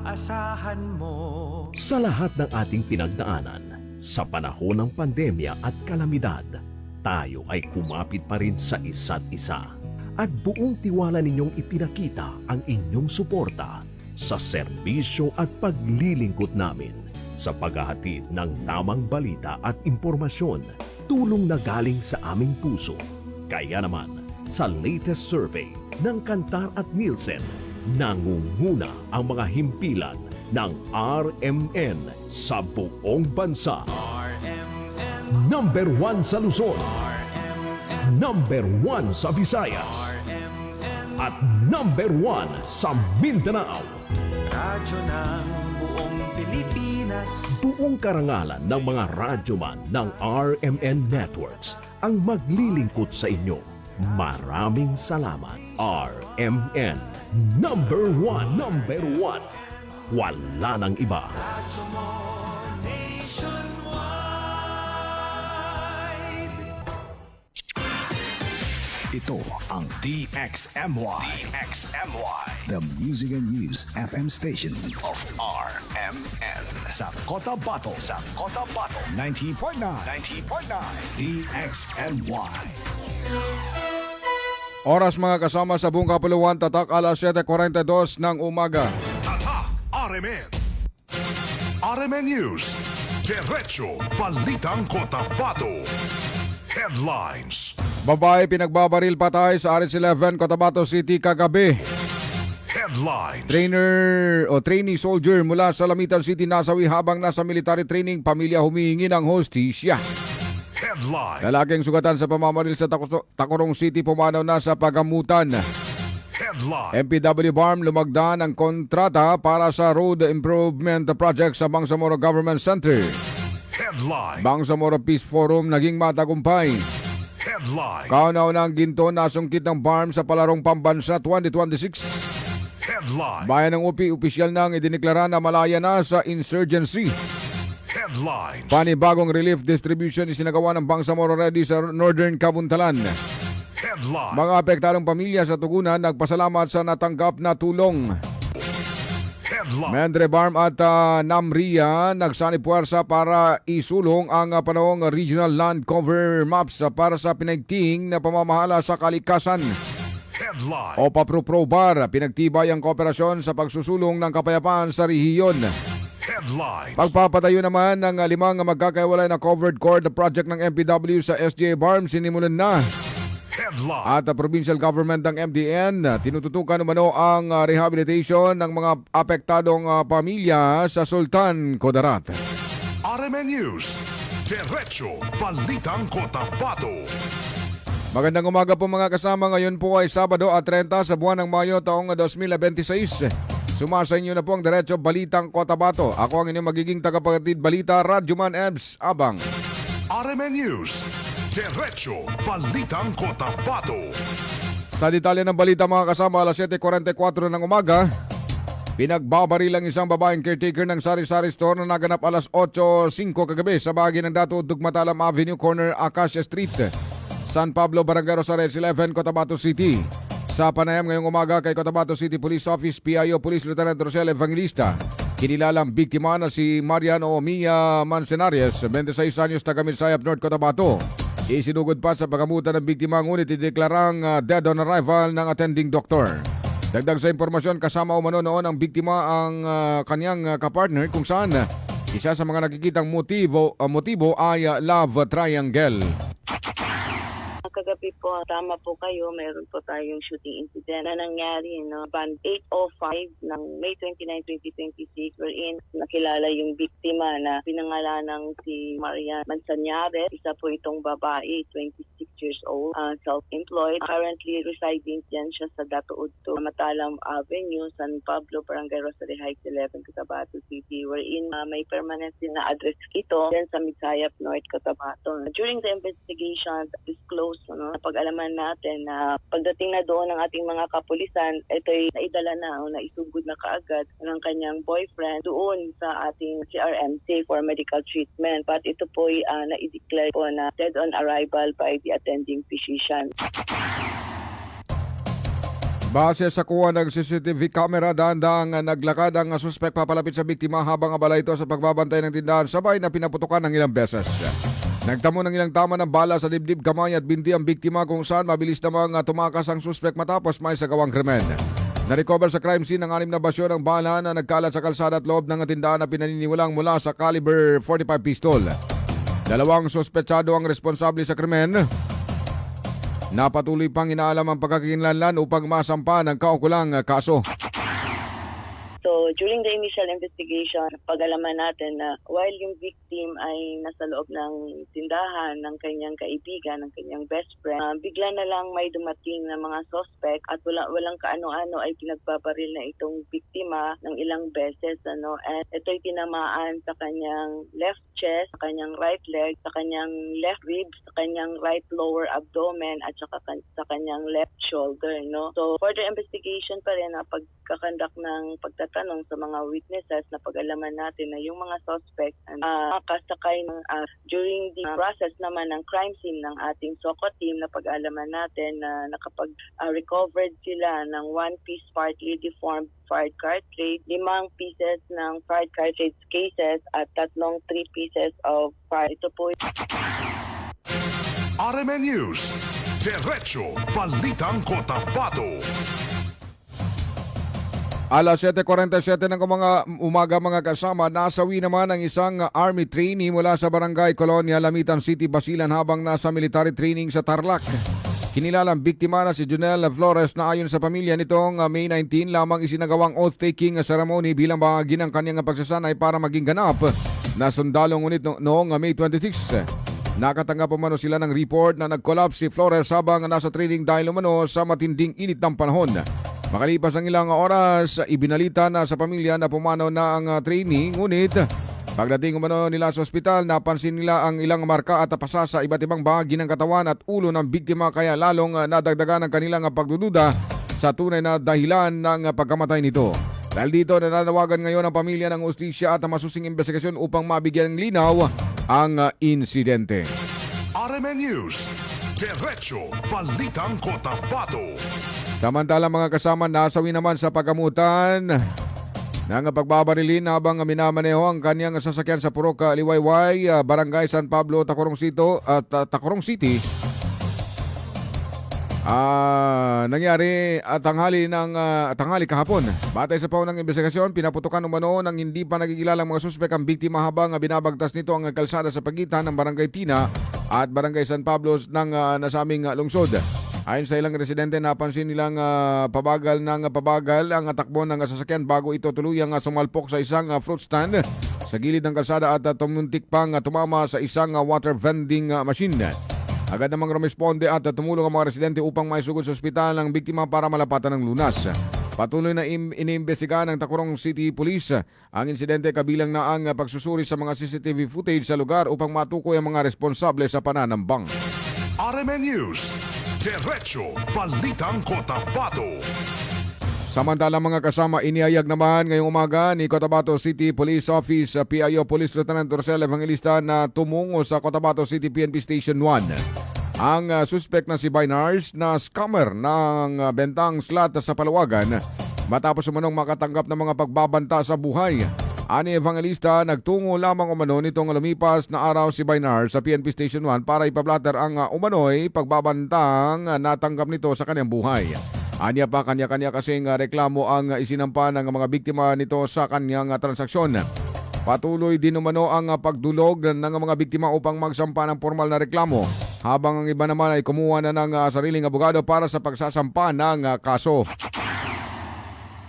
maaasahan mo. Sa lahat ng ating pinagdaanan, sa panahon ng pandemya at kalamidad, tayo ay kumapit pa rin sa isa't isa. At buong tiwala ninyong ipinakita ang inyong suporta sa serbisyo at paglilingkod namin sa paghahatid ng tamang balita at impormasyon, tulong na galing sa aming puso. Kaya naman, sa latest survey ng Kantar at Nielsen, nangunguna ang mga himpilan ng RMN sa buong bansa. RMN, Number 1 sa Luzon, RMN, number 1 sa Visayas, RMN, at number 1 sa Mindanao. radyo ng buong Pilipinas. Buong karangalan ng mga radyoman ng RMN Networks ang maglilingkod sa inyo. Maraming salamat. RMN, number 1, number 1. Wala nang iba. Radyo mo nationwide. Ito ang DXMY. DXMY. The Music and News FM station of RMN. Sa Cotabato. Sa Cotabato. 90.9. 90.9. DXMY. Oras mga kasama sa buong kapuluan, tatak alas 7:42 ng umaga. Tatak RMN. RMN News. Diretso Balitang Cotabato. Headlines. Babae pinagbabaril patay sa RH11 Cotabato City kagabi. Headlines. Trainee soldier mula sa Lamitan City nasawi habang nasa military training, pamilya humihingi ng hostisya. Headlines. Lalaking sugatan sa pamamaril sa Tacorong City pumanaw na sa pagamutan. Headlines. MPW BARM lumagda ng kontrata para sa road improvement project sa Bangsamoro Government Center. Headlines. Bangsamoro Peace Forum naging matagumpay. Headlines. Kauna-unang ginto nasungkit ng BARM sa palarong pambansa 2026. Headlines. Bayan ng UPI, opisyal nang idineklara na malaya na sa insurgency. Headlines. Panibagong relief distribution isinagawa ng Bangsamoro Ready sa Northern Kabuntalan. Headlines. Mga apektadong pamilya sa tugunan nagpasalamat sa natanggap na tulong. Headlines. Mendre BARM at NAMRIA nagsanipuwersa para isulong ang panahong regional land cover maps para sa pinagting na pamamahala sa kalikasan. Headlines. O PAPRO-PROBAR, pinagtibay ang kooperasyon sa pagsusulong ng kapayapaan sa rehiyon. Headlines. Pagpapatayo naman ng 5 magkakaiwalay na covered court project ng MPW sa SGA BARM sinimulan na. Headlines. At provincial government ng MDN tinututukan umano ang rehabilitation ng mga apektadong pamilya sa Sultan Kudarat. RMN News. Diretso Balitang Cotabato. Magandang umaga po mga kasama. Ngayon po ay Sabado at 30 sa buwan ng Mayo taong 2026. Sumasa inyo na po ang Diretso Balitang Cotabato. Ako ang inyong magiging tagapaghatid balita, Radyoman Ebs Abang. RMN News. Diretso Balitang Cotabato. Sa detalye ng balita mga kasama, alas 7:44 ng umaga, pinagbabaril ang isang babaeng caretaker ng sari-sari store na naganap alas 8:05 kagabi sa bahagi ng Dato Dugmatalam Avenue, corner Acacia Street, San Pablo, Barangay Rosares 11, Cotabato City. Sa panayam ngayong umaga kay Cotabato City Police Office, PIO Police Lieutenant Rosel Evangelista, kinilalang biktima na si Mariano Mia Mancenares, 26 anyos, taga Mirsayap, North Cotabato. Isinugod pa sa pagamutan ng biktima, ngunit ideklarang dead on arrival ng attending doctor. Dagdag sa impormasyon, kasama umano noon ang biktima ang kanyang kapartner kung saan isa sa mga nakikitang motibo ay love triangle. Kagabi po, tama po kayo, meron po tayong shooting incident na nangyari, band 8:05 ng May 29, 2026, wherein nakilala yung biktima na pinangalan ng si Marian Manzanares. Isa po itong babae, 26 years old, self-employed. Currently residing dyan siya sa Dato Udto, Matalam Avenue, San Pablo, Barangay Rosary Heights 11, Cotabato City, wherein may permanent din na address ito dyan sa Midsayap, North Cotabato. During the investigation, disclosed napag-alaman natin na pagdating na doon ng ating mga kapulisan, ito'y naidala na o naisugod na kaagad ng kanyang boyfriend doon sa ating CRMC for medical treatment. But ito po'y na-declare po na dead on arrival by the attending physician. Base sa kuha ng CCTV camera, dahan-dahang naglakad ang suspect papalapit sa biktima habang abala ito sa pagbabantay ng tindahan, sabay na pinaputukan ng ilang beses. Nagtamo ng ilang tama ng bala sa dibdib, kamay at binti ang biktima kung saan mabilis namang tumakas ang suspect matapos may sagawang krimen. Na-recover sa crime scene ang 6 na basyo ng bala na nagkalat sa kalsada at loob ng tindahan na pinaniniwalang mula sa caliber 45 pistol. 2 suspetsado ang responsable sa krimen. Napatuloy pang inaalam ang pagkakilanlan upang masampa ng kaukulang kaso. So, during the initial investigation, pag-alaman natin na while yung victim ay nasa loob ng tindahan ng kanyang kaibigan, ng kanyang best friend, bigla na lang may dumating na mga suspect at walang kaano-ano ay pinagbabaril na itong biktima ng ilang beses. And ito'y tinamaan sa kanyang left chest, sa kanyang right leg, sa kanyang left ribs, sa kanyang right lower abdomen at saka sa kanyang left shoulder. So, further investigation pa rin na pagkakandak ng pagtatanong sa mga witnesses na pag-alaman natin na yung mga suspect nakasakay during the process naman ng crime scene ng ating SOCO team na pag-alaman natin na nakapag-recovered sila ng 1-piece partly deformed fired cartridge, 5 pieces ng fired cartridge cases at 3 pieces of fire. Ito po RMN News, Diretso Balitang Cotabato. Alas 7:47 ng umaga mga kasama, nasawi naman ang isang army trainee mula sa barangay Colonia, Lamitan City, Basilan habang nasa military training sa Tarlac. Kinilalang biktima na si Junel Flores na ayon sa pamilya nitong May 19 lamang isinagawang oath-taking ceremony bilang bahagi ng kanyang pagsasanay para maging ganap na sundalo, ngunit noong May 26. Nakatanggap umano sila ng report na nag-collapse si Flores habang nasa training dahil umano sa matinding init ng panahon. Makalipas ang ilang oras, ibinalita na sa pamilya na pumanaw na ang training, ngunit pagdating umano nila sa ospital, napansin nila ang ilang marka at pasa sa iba't ibang bahagi ng katawan at ulo ng biktima, kaya lalong nadagdagan ang kanilang pagdududa sa tunay na dahilan ng pagkamatay nito. Dahil dito, nananawagan ngayon ang pamilya ng hustisya at masusing investigasyon upang mabigyan ng linaw ang insidente. RMN News, Diretso Balitang Cotabato. Samantala mga kasama, nasawi naman sa paggamutan ng pagbabarilin habang minamaneho ang kanyang sasakyan sa Purok Liwayway, Barangay San Pablo, Tacurong City. Nangyari tanghali kahapon. Batay sa paunang investigasyon, pinaputukan umano ng hindi pa nagigilalang mga suspek ang biktima habang binabagtas nito ang kalsada sa pagitan ng Barangay Tina at Barangay San Pablo ng nasaming lungsod. Ayon sa ilang residente, napansin nilang pabagal ang takbo ng sasakyan bago ito tuluyang sumalpok sa isang fruit stand sa gilid ng kalsada at tumuntik pang tumama sa isang water vending machine. Agad namang rumesponde at tumulong ang mga residente upang maisugod sa ospital ng biktima para malapatan ng lunas. Patuloy na iniimbestigahan ng Tacurong City Police ang insidente, kabilang na ang pagsusuri sa mga CCTV footage sa lugar upang matukoy ang mga responsable sa pananambang. RMN News, Diretso Balitang Cotabato. Samantala mga kasama, inihayag naman ngayong umaga ni Cotabato City Police Office PIO Police Lieutenant Dorcel Evangelista na tumungo sa Cotabato City PNP Station 1 ang suspect na si Binars na scammer ng bentang slot sa Palawagan matapos umanong makatanggap ng mga pagbabanta sa buhay. Ani Evangelista, nagtungo lamang umano nitong lumipas na araw si Binars sa PNP Station 1 para ipablatter ang umano'y pagbabantang natanggap nito sa kanyang buhay. Anya pa, kanya-kanya kasing reklamo ang isinampa ng mga biktima nito sa kanyang transaksyon. Patuloy din umano ang pagdulog ng mga biktima upang magsampa ng formal na reklamo, habang ang iba naman ay kumuha na ng sariling abogado para sa pagsasampa ng kaso.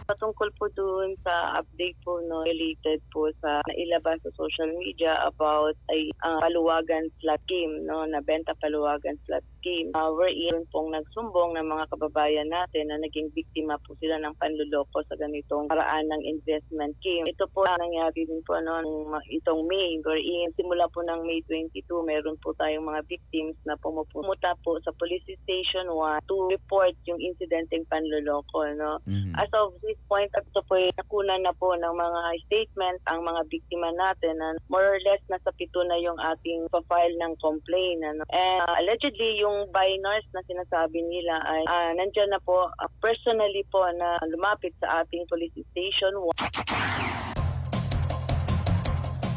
Patungkol po dun sa update po related po sa nailabas sa social media about ay paluwagan slot scheme, na benta paluwagan slot scheme. Wherein pong nagsumbong ng mga kababayan natin na naging biktima po sila ng panluloko sa ganitong paraan ng investment scheme. Ito po nangyari din po itong May, wherein simula po ng May 22, meron po tayong mga victims na pumunta po sa Police Station 1 to report yung incidenteng panluloko. As of this point at ito po nakunan na po ng mga statement ang mga biktima natin na more or less nasa 7 na yung ating pa-file ng complaint. And allegedly yung binars na sinasabi nila ay nandyan na po personally po na lumapit sa ating police station.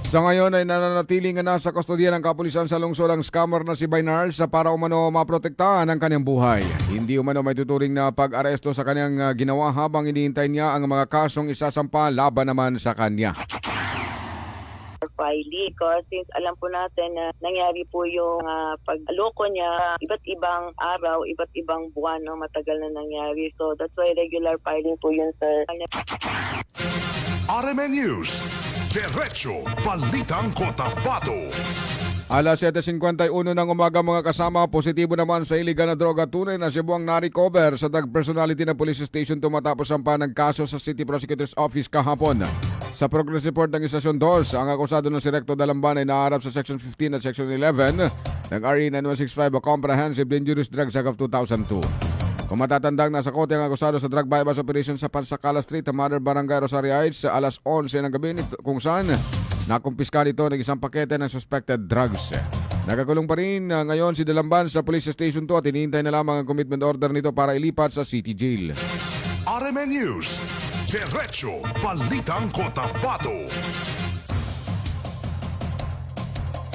Sa ngayon ay nananatiling na sa kustodiya ng kapulisan sa lungsod ang scammer na si Baynars para umano maprotektahan ang kanyang buhay. Hindi umano may tuturing na pag-aresto sa kanyang ginawa habang iniintay niya ang mga kasong isasampa laban naman sa kanya. Because since alam po natin na nangyari po yung pag-aloko niya, iba't ibang araw, iba't ibang buwan, no, matagal na nangyari. So that's why regular filing po yun, sir. RMN News, Diretso Balitang Cotabato. Alas 7.51 ng umaga mga kasama, positibo naman sa iligal na droga. Tunay na Cebuang na-recover sa drug personality ng police station tumatapos ang panagkaso sa City Prosecutor's Office kahapon. Sa progress report ng Istasyon 2, ang akusado ng si Recto Dalamban ay naharap sa Section 15 at Section 11 ng RE 9165 o Comprehensive Dangerous Drugs Act of 2002. Kung matatandang nasa kote ang akusado sa drug bypass operation sa Pansacala Street, Mother Barangay Rosario Heights, alas 11 ng gabi kung saan nakumpiska nito ng isang pakete ng suspected drugs. Nakakulong pa rin ngayon si Dalamban sa Police Station 2 at hinihintay na lamang ang commitment order nito para ilipat sa City Jail. RMN News, Diretso Balitang Cotabato.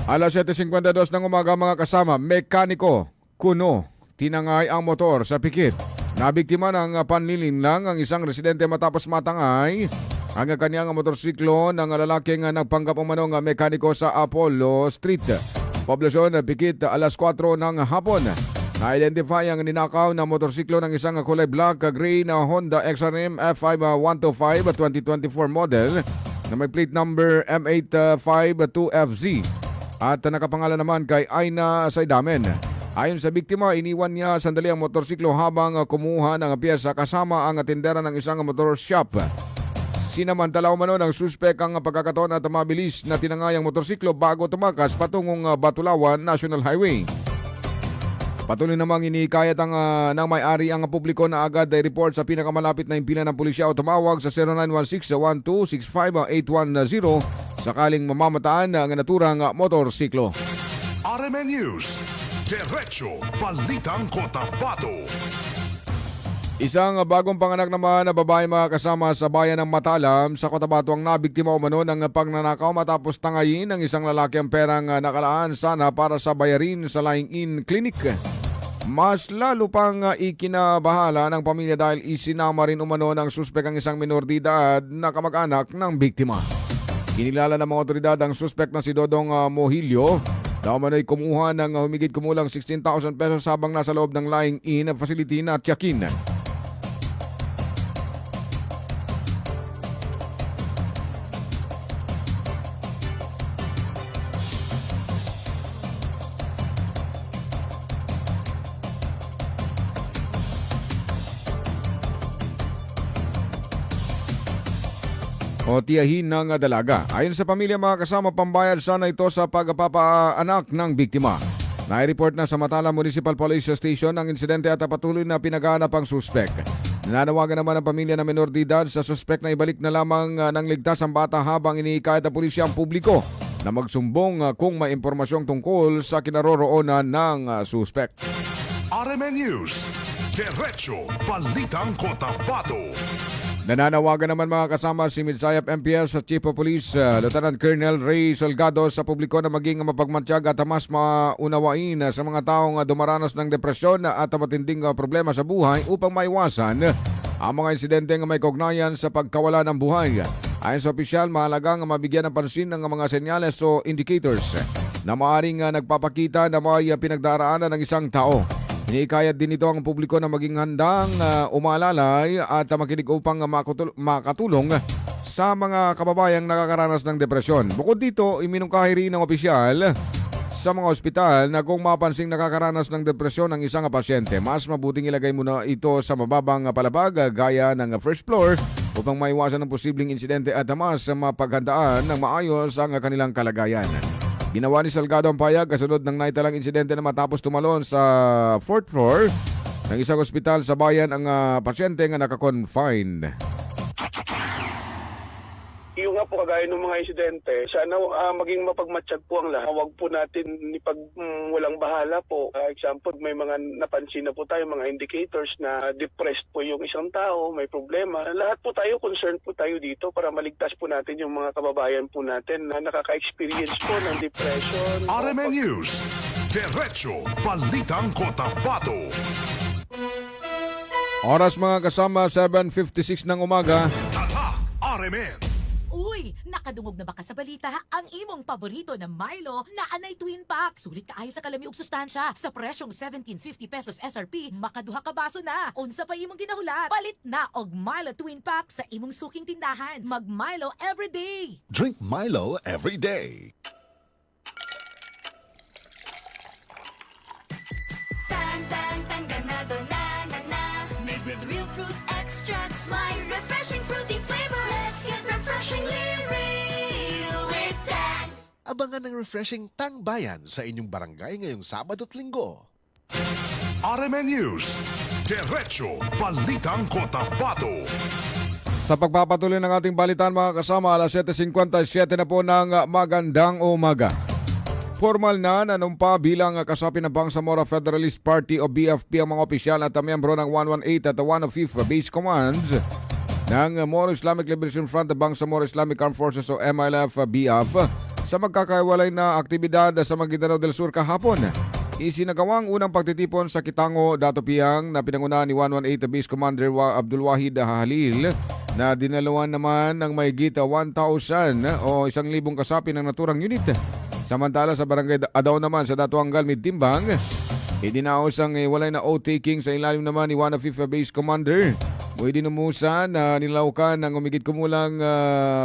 Alas 7.52 ng umaga mga kasama, mekaniko, kuno, tinangay ang motor sa pikit. Nabiktima ng panlilinlang ang isang residente matapos matangay ang kanyang motorsiklo ng lalaking nagpanggap umanong mekaniko sa Apollo Street. Poblasyon Pikit, alas 4 ng hapon. Na-identify ang ninakaw na motorsiklo ng isang kulay black gray na Honda XRM F5125 2024 model na may plate number M852FZ at nakapangalan naman kay Aina Saidamen. Ayon sa biktima, iniwan niya sandali ang motorsiklo habang kumuha ng piyesa kasama ang tindera ng isang motor shop. Sinamantala umano ng suspek ang pagkakataon at mabilis na tinangay ang motorsiklo bago tumakas patungong Batulawan National Highway. Patuloy namang inikayat ng may-ari ang publiko na agad report sa pinakamalapit na impila ng pulisya o tumawag sa 0916-1265810 sakaling mamamataan ang naturang motorsiklo. RMN News, Diretso Balitang Cotabato. Isang bagong panganak naman na babae mga kasama sa bayan ng Matalam sa Cotabato ang nabiktima umano ng pagnanakaw matapos tangayin ng isang lalaki ang perang nakalaan sana para sa bayarin sa lying-in clinic. Mas lalo pang ikinabahala ng pamilya dahil isinama rin umano ng suspek ang isang minor de edad na kamag-anak ng biktima. Kinilala ng mga otoridad ang suspek na si Dodong Mohilio na umano'y kumuha ng humigit kumulang 16,000 pesos habang nasa loob ng lying-in facility na tiyakin. O tiyahin ng dalaga. Ayon sa pamilya mga kasama, pambayad sana ito sa pagpapaanak ng biktima. Nai-report na sa Matala Municipal Police Station ang insidente at patuloy na pinaghahanap ang suspek. Nananawagan naman ang pamilya ng menor de edad sa suspek na ibalik na lamang ng ligtas ang bata habang iniikayat ang pulisya ang publiko na magsumbong kung may impormasyong tungkol sa kinaroroonan ng suspek. RMN News, Diretso Balitang Cotabato. Nananawagan naman mga kasama si Midsayap MPS sa Chief of Police Lieutenant Colonel Ray Salgado sa publiko na maging mapagmatsyag at mas maunawain sa mga taong dumaranas ng depresyon at matinding problema sa buhay upang maiwasan ang mga insidenteng may kaugnayan sa pagkawala ng buhay. Ayon sa opisyal, mahalagang mabigyan ng pansin ng mga senyales o indicators na maaaring nagpapakita na may pinagdaraanan ng isang tao. Inikayat din ito ang publiko na maging handang umalalay at makinig upang makatulong sa mga kababayang nakakaranas ng depresyon. Bukod dito, iminungkahi rin ng opisyal sa mga ospital na kung mapansing nakakaranas ng depresyon ng isang pasyente, mas mabuting ilagay muna ito sa mababang palabag gaya ng first floor upang maiwasan ang posibleng insidente at mas mapaghandaan ng maayos ang kanilang kalagayan. Ginawa ni Salgado ang payag kasunod ng naitalang insidente na matapos tumalon sa 4th floor ng isang ospital sa bayan ang pasyente nga nakakonfined. yung nga po kagaya ng mga insidente, sana maging mapagmatsyag po ang lahat. Huwag po natin walang bahala po. Example, may mga napansin na po tayo, mga indicators na depressed po yung isang tao, may problema. Lahat po tayo, concerned po tayo dito para maligtas po natin yung mga kababayan po natin na nakaka-experience po ng depression. RMN News, Diretso Balitang Cotabato. Oras mga kasama, 7:56 ng umaga. Tatak RMN. Uy, nakadungog na ba ka sa balita? Ang imong paborito na Milo na anay twin pack. Sulit kaayo sa kalami ug sustansya. Sa presyong 17.50 pesos SRP, makaduha ka baso na. Unsa pa imong ginahulat? Palit na og Milo twin pack sa imong suking tindahan. Mag Milo everyday. Drink Milo every day. Tan ganado na na na. Made with real fruit extracts. My refreshing fruity flavor. Let's get refreshingly real with Tan. Abangan ng refreshing Tang Bayan sa inyong barangay ngayong Sabado at Linggo. RMN News, Diretso Balitang Cotabato. Sa pagpapatuloy ng ating balitan mga kasama, alas 7:57 na po ng magandang umaga. Formal na nanumpa bilang kasapi ng Bangsamoro Federalist Party o BFP ang mga opisyal at miyembro ng 118 at 105 Base Commands ng Moro Islamic Liberation Front ng Bangsamoro Islamic Armed Forces o MILF-BIAF sa magkakaiwalay na aktibidad sa Maguindanao del Sur kahapon. Isinagawang unang pagtitipon sa Kitango, Datopiang na pinangunahan ni 118 Base Commander Abdul Wahid Halil na dinaluan naman ng mahigit 1,000 o 1,000 kasapi ng naturang unit. Samantala sa barangay Adaw naman sa Datuangal Midtimbang, idinaos ang walay na oath-taking sa ilalim naman ni 105 Base Commander. Mu'y dinumusan na nilaukan ng umigit kumulang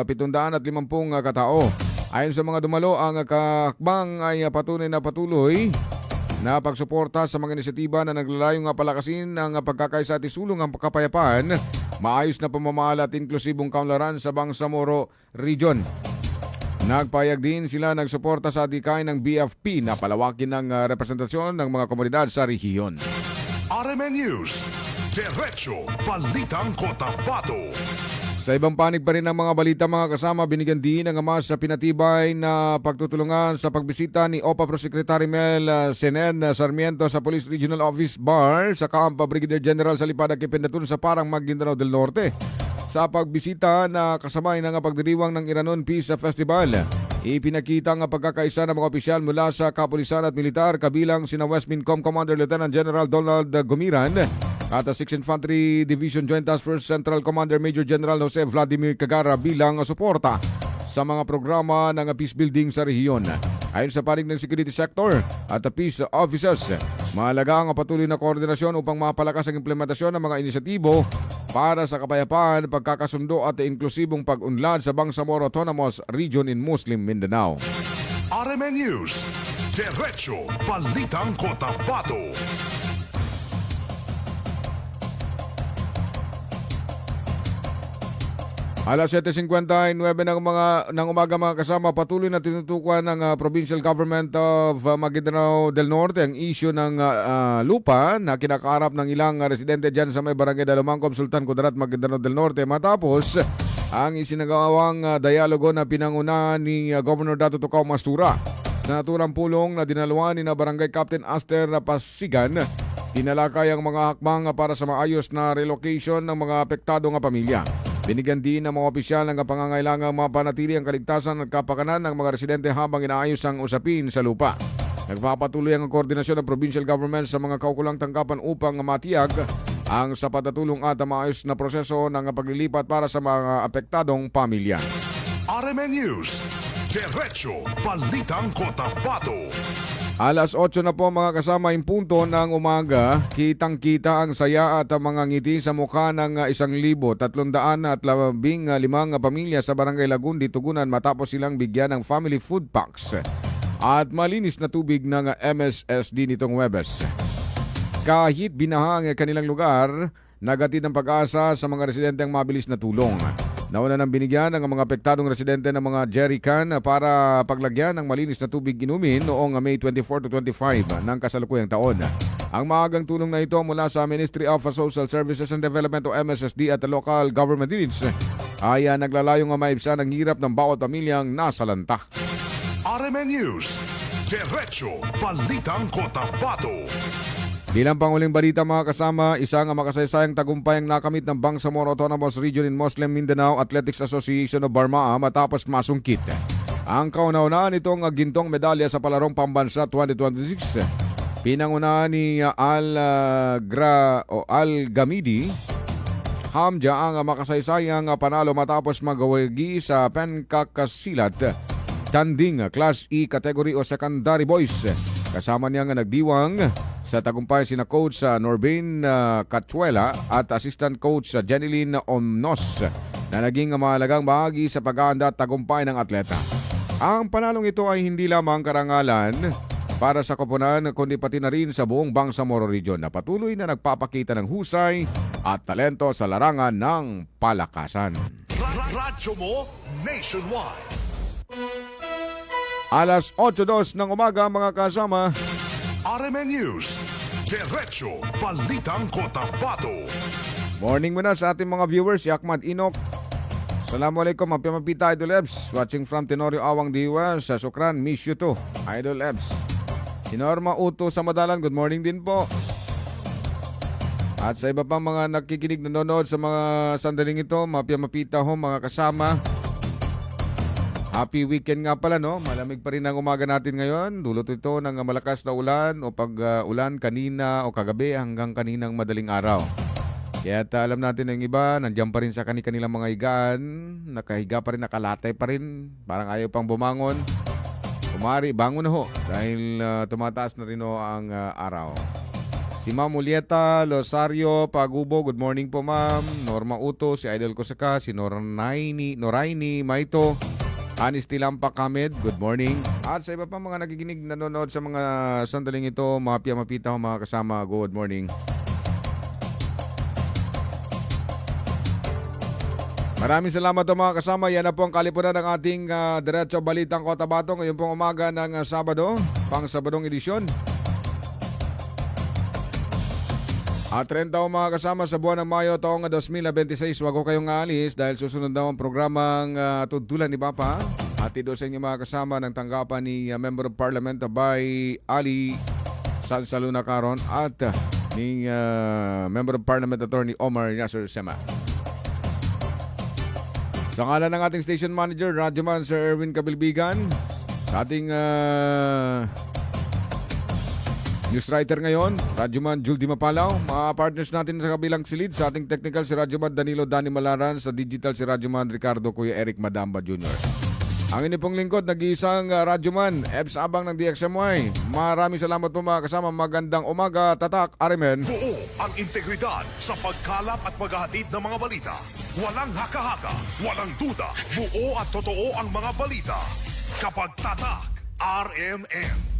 750 katao. Ayon sa mga dumalo, ang kakbang ay patunay na patuloy na pagsuporta sa mga inisyatiba na naglalayong palakasin ang pagkakaisa at isulong ang kapayapaan, maayos na pamamahala at inklusibong kaunlaran sa Bangsamoro Region. Nagpayag din sila ng suporta sa adhikain ng BFP na palawakin ng representasyon ng mga komunidad sa rehiyon. RMN News, Diretso Balitang Cotabato. Sa ibang panig pa rin ng mga balita mga kasama, binigyan din ng mas sa pinatibay na pagtutulungan sa pagbisita ni OPA Pro Secretary Mel Senen Sarmiento sa Police Regional Office Bar sa Camp Brigadier General Salipada Kipendatun sa Parang Maguindanao del Norte. Sa pagbisita na kasabay ng pagdiriwang ng Iranon Peace Festival, ipinakita ang pagkakaisa ng mga opisyal mula sa kapulisan at militar kabilang sina West Mincom Commander Lieutenant General Donald Gumiran at 6th Infantry Division Joint Task Force Central Commander Major General Jose Vladimir Cagara bilang suporta sa mga programa ng peace building sa rehiyon. Ayon sa panig ng security sector at peace officers, mahalaga ang patuloy na koordinasyon upang mapalakas ang implementasyon ng mga inisyatibo para sa kapayapaan, pagkakasundo at inklusibong pag-unlad sa Bangsamoro Autonomous Region in Muslim Mindanao. RMN News, Diretso Balitang Cotabato. Alas 7:59 ng umaga mga kasama, patuloy na tinutukuan ng Provincial Government of Maguindanao del Norte ang issue ng lupa na kinakaharap ng ilang residente dyan sa may barangay Dalumangkom, Sultan Kudarat, Maguindanao del Norte matapos ang isinagawang dialogo na pinangunahan ni Governor Dato Tukaw Mastura. Sa naturang pulong na dinaluan ni Barangay Captain Aster Pasigan, tinalakay ang mga hakbang para sa maayos na relocation ng mga apektadong pamilya. Binigyan din ng mga opisyal ng pangangailangang mapanatili ang kaligtasan at kapakanan ng mga residente habang inaayos ang usapin sa lupa. Nagpapatuloy ang koordinasyon ng provincial government sa mga kaukulang tanggapan upang matiyag ang sapat na tulong at maayos na proseso ng paglilipat para sa mga apektadong pamilya. RMN News, Diretso Balitang Cotabato. Alas 8 na po mga kasama, yung punto ng umaga, kitang-kita ang saya at mga ngiti sa mukha ng 1,315 pamilya sa Barangay Lagundi, Tugunan matapos silang bigyan ng family food packs at malinis na tubig ng MSSD nitong Huwebes. Kahit binaha ang kanilang lugar, nagatid ng pag-asa sa mga residente ang mabilis na tulong. Nauna nang binigyan ng mga apektadong residente ng mga jerrycan para paglagyan ng malinis na tubig inumin noong May 24 to 25 ng kasalukuyang taon. Ang maagang tulong na ito mula sa Ministry of Social Services and Development o MSSD at local government units ay naglalayong maibsan ang hirap ng bawat pamilyang nasalanta. RMN News, Diretso Balitang Cotabato. Bilang panguling balita mga kasama, isang makasaysayang tagumpay ang nakamit ng Bangsamoro Autonomous Region in Muslim Mindanao Athletics Association of Barmaa matapos masungkit ang kauna-unahan nitong gintong medalya sa palarong pambansa 2026. Pinangunahan ni Al-Gamidi Hamja ang makasaysayang panalo matapos magawagi sa penkakasilat tanding Class E category o secondary boys. Kasama niya nga nagdiwang sa tagumpay sina Coach Norbin Catuela at Assistant Coach Jeneline Omnos na naging mahalagang bahagi sa paghahanda at tagumpay ng atleta. Ang panalong ito ay hindi lamang karangalan para sa koponan kundi pati na rin sa buong Bangsamoro Region na patuloy na nagpapakita ng husay at talento sa larangan ng palakasan. Radyo mo nationwide. Alas 8:02 ng umaga mga kasama. RMN News, Diretso Balitang Cotabato. Morning muna sa ating mga viewers, si Ahmad Inok. Assalamualaikum, mapimapita Idol Ebs. Watching from Tenorio Awang Diwa sa Sukran, miss you too, Idol Ebs. Si Norma Uto sa Madalan, good morning din po. At sa iba pang mga nakikinig nanonood sa mga sandaling ito, mapimapita ho mga kasama. Happy weekend nga pala, no? Malamig pa rin ang umaga natin ngayon. Dulot ito ng malakas na ulan o pag-ulan kanina o kagabi hanggang kaninang madaling araw. Kaya alam natin ang iba, nandiyan pa rin sa kanilang mga higaan. Nakahiga pa rin, nakalatay pa rin. Parang ayaw pang bumangon. Kumari, bangon na ho. Dahil tumataas na rin ho ang araw. Si Ma'am Julieta Losario Pagubo, good morning po ma'am. Norma Uto, si Idol Kosaka, si Noraini Maito. Anis Tilampa Kamed, good morning. At sa iba pa mga nakikinig nanonood sa mga sandaling ito, mapita ko mga kasama, good morning. Maraming salamat mga kasama. Yan na po ang kalipunan ng ating Diretso Balitang Cotabato ngayon pong umaga ng Sabado, pang Sabadong edisyon. At 30 mga kasama sa buwan ng Mayo taong 2026. Wag ko kayong aalis dahil susunod daw ang programang Tudtulan ni Papa. Hatid sa inyo mga kasama ng tanggapan ni Member of Parliament by Ali Sansaluna Caron at ni Member of Parliament Attorney Omar Yasser Sema. Sa ngalan ng ating station manager, Radyoman Sir Erwin Kabilbigan, sa ating news writer ngayon, Radyoman Juldy Mapalaw, mga partners natin sa kabilang silid, sa ating technical si Radyoman Danilo Dani Malaran, sa digital si Radyoman Ricardo Kuya Eric Madamba Jr. Ang inipong lingkod, nag-iisang Radyoman, Ebs Abang ng DXMY. Maraming salamat po mga kasama, magandang umaga, tatak, Arimen. Buo ang integridad sa pagkalap at paghahatid ng mga balita. Walang haka-haka, walang duda, buo at totoo ang mga balita. Kapag tatak, RMN.